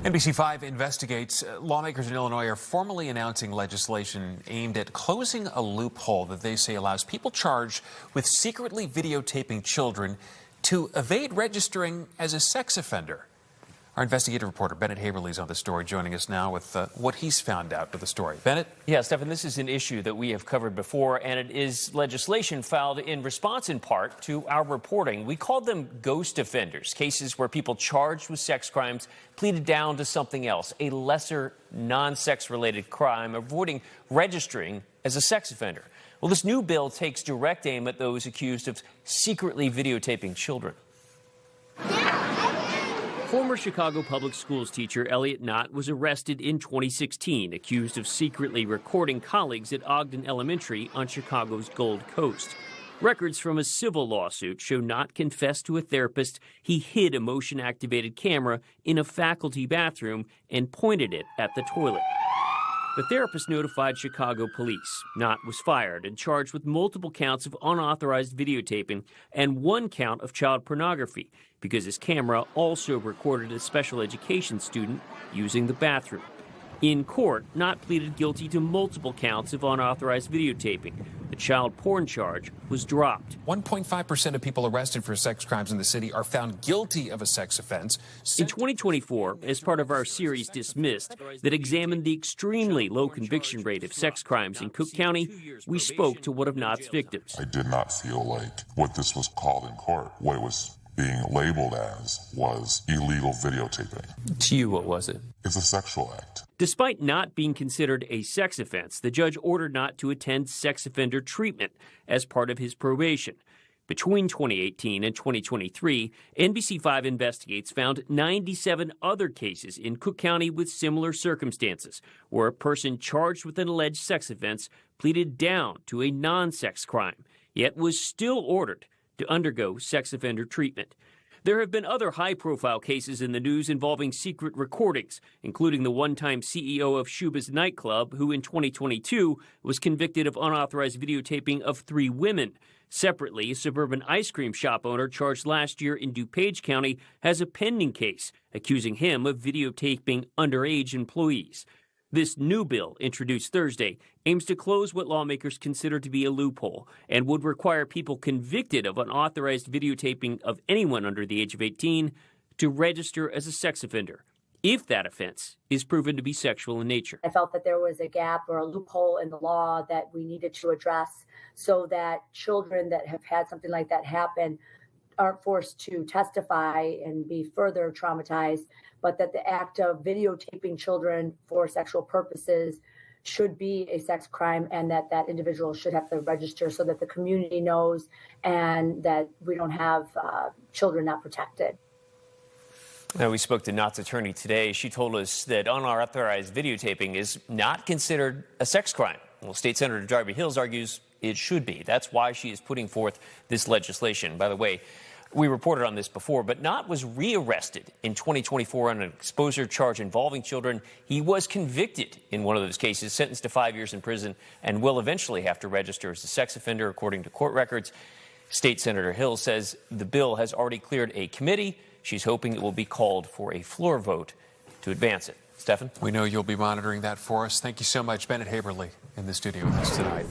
NBC5 investigates. Lawmakers in Illinois are formally announcing legislation aimed at closing a loophole that they say allows people charged with secretly videotaping children to evade registering as a sex offender. Our investigative reporter, Bennett Haberle, is on the story, joining us now with what he's found out with the story. Bennett? Yeah, Stephen, this is an issue that we have covered before, and it is legislation filed in response in part to our reporting. We called them ghost offenders, cases where people charged with sex crimes pleaded down to something else, a lesser non-sex-related crime, avoiding registering as a sex offender. Well, this new bill takes direct aim at those accused of secretly videotaping children. Former Chicago Public Schools teacher Elliot Knott was arrested in 2016, accused of secretly recording colleagues at Ogden Elementary on Chicago's Gold Coast. Records from a civil lawsuit show Knott confessed to a therapist he hid a motion-activated camera in a faculty bathroom and pointed it at the toilet. The therapist notified Chicago police. Knott was fired and charged with multiple counts of unauthorized videotaping and one count of child pornography because his camera also recorded a special education student using the bathroom. In court, Knott pleaded guilty to multiple counts of unauthorized videotaping. The child porn charge was dropped. 1.5% of people arrested for sex crimes in the city are found guilty of a sex offense. In 2024, as part of our series Dismissed, that examined the extremely low conviction rate of sex crimes in Cook County, we spoke to one of Knott's victims. I did not feel like what this was called in court, what it was being labeled as, was illegal videotaping. To you, what was it? It's a sexual act. Despite not being considered a sex offense, the judge ordered Knott to attend sex offender treatment as part of his probation. Between 2018 and 2023, NBC5 Investigates found 97 other cases in Cook County with similar circumstances, where a person charged with an alleged sex offense pleaded down to a non-sex crime, yet was still ordered to undergo sex offender treatment. There have been other high-profile cases in the news involving secret recordings, including the one-time CEO of Shuba's nightclub, who in 2022 was convicted of unauthorized videotaping of 3 women. Separately, a suburban ice cream shop owner charged last year in DuPage County has a pending case accusing him of videotaping underage employees. This new bill, introduced Thursday, aims to close what lawmakers consider to be a loophole and would require people convicted of unauthorized videotaping of anyone under the age of 18 to register as a sex offender, if that offense is proven to be sexual in nature. I felt that there was a gap or a loophole in the law that we needed to address so that children that have had something like that happen aren't forced to testify and be further traumatized, but that the act of videotaping children for sexual purposes should be a sex crime and that that individual should have to register so that the community knows and that we don't have children not protected. Now, we spoke to Knott's attorney today. She told us that unauthorized videotaping is not considered a sex crime. Well, State Senator Darby Hills argues it should be. That's why she is putting forth this legislation. By the way, we reported on this before, but Knott was rearrested in 2024 on an exposure charge involving children. He was convicted in one of those cases, sentenced to 5 years in prison, and will eventually have to register as a sex offender, according to court records. State Senator Hill says the bill has already cleared a committee. She's hoping it will be called for a floor vote to advance it. Stephen? We know you'll be monitoring that for us. Thank you so much, Bennett Haberle, in the studio with us tonight.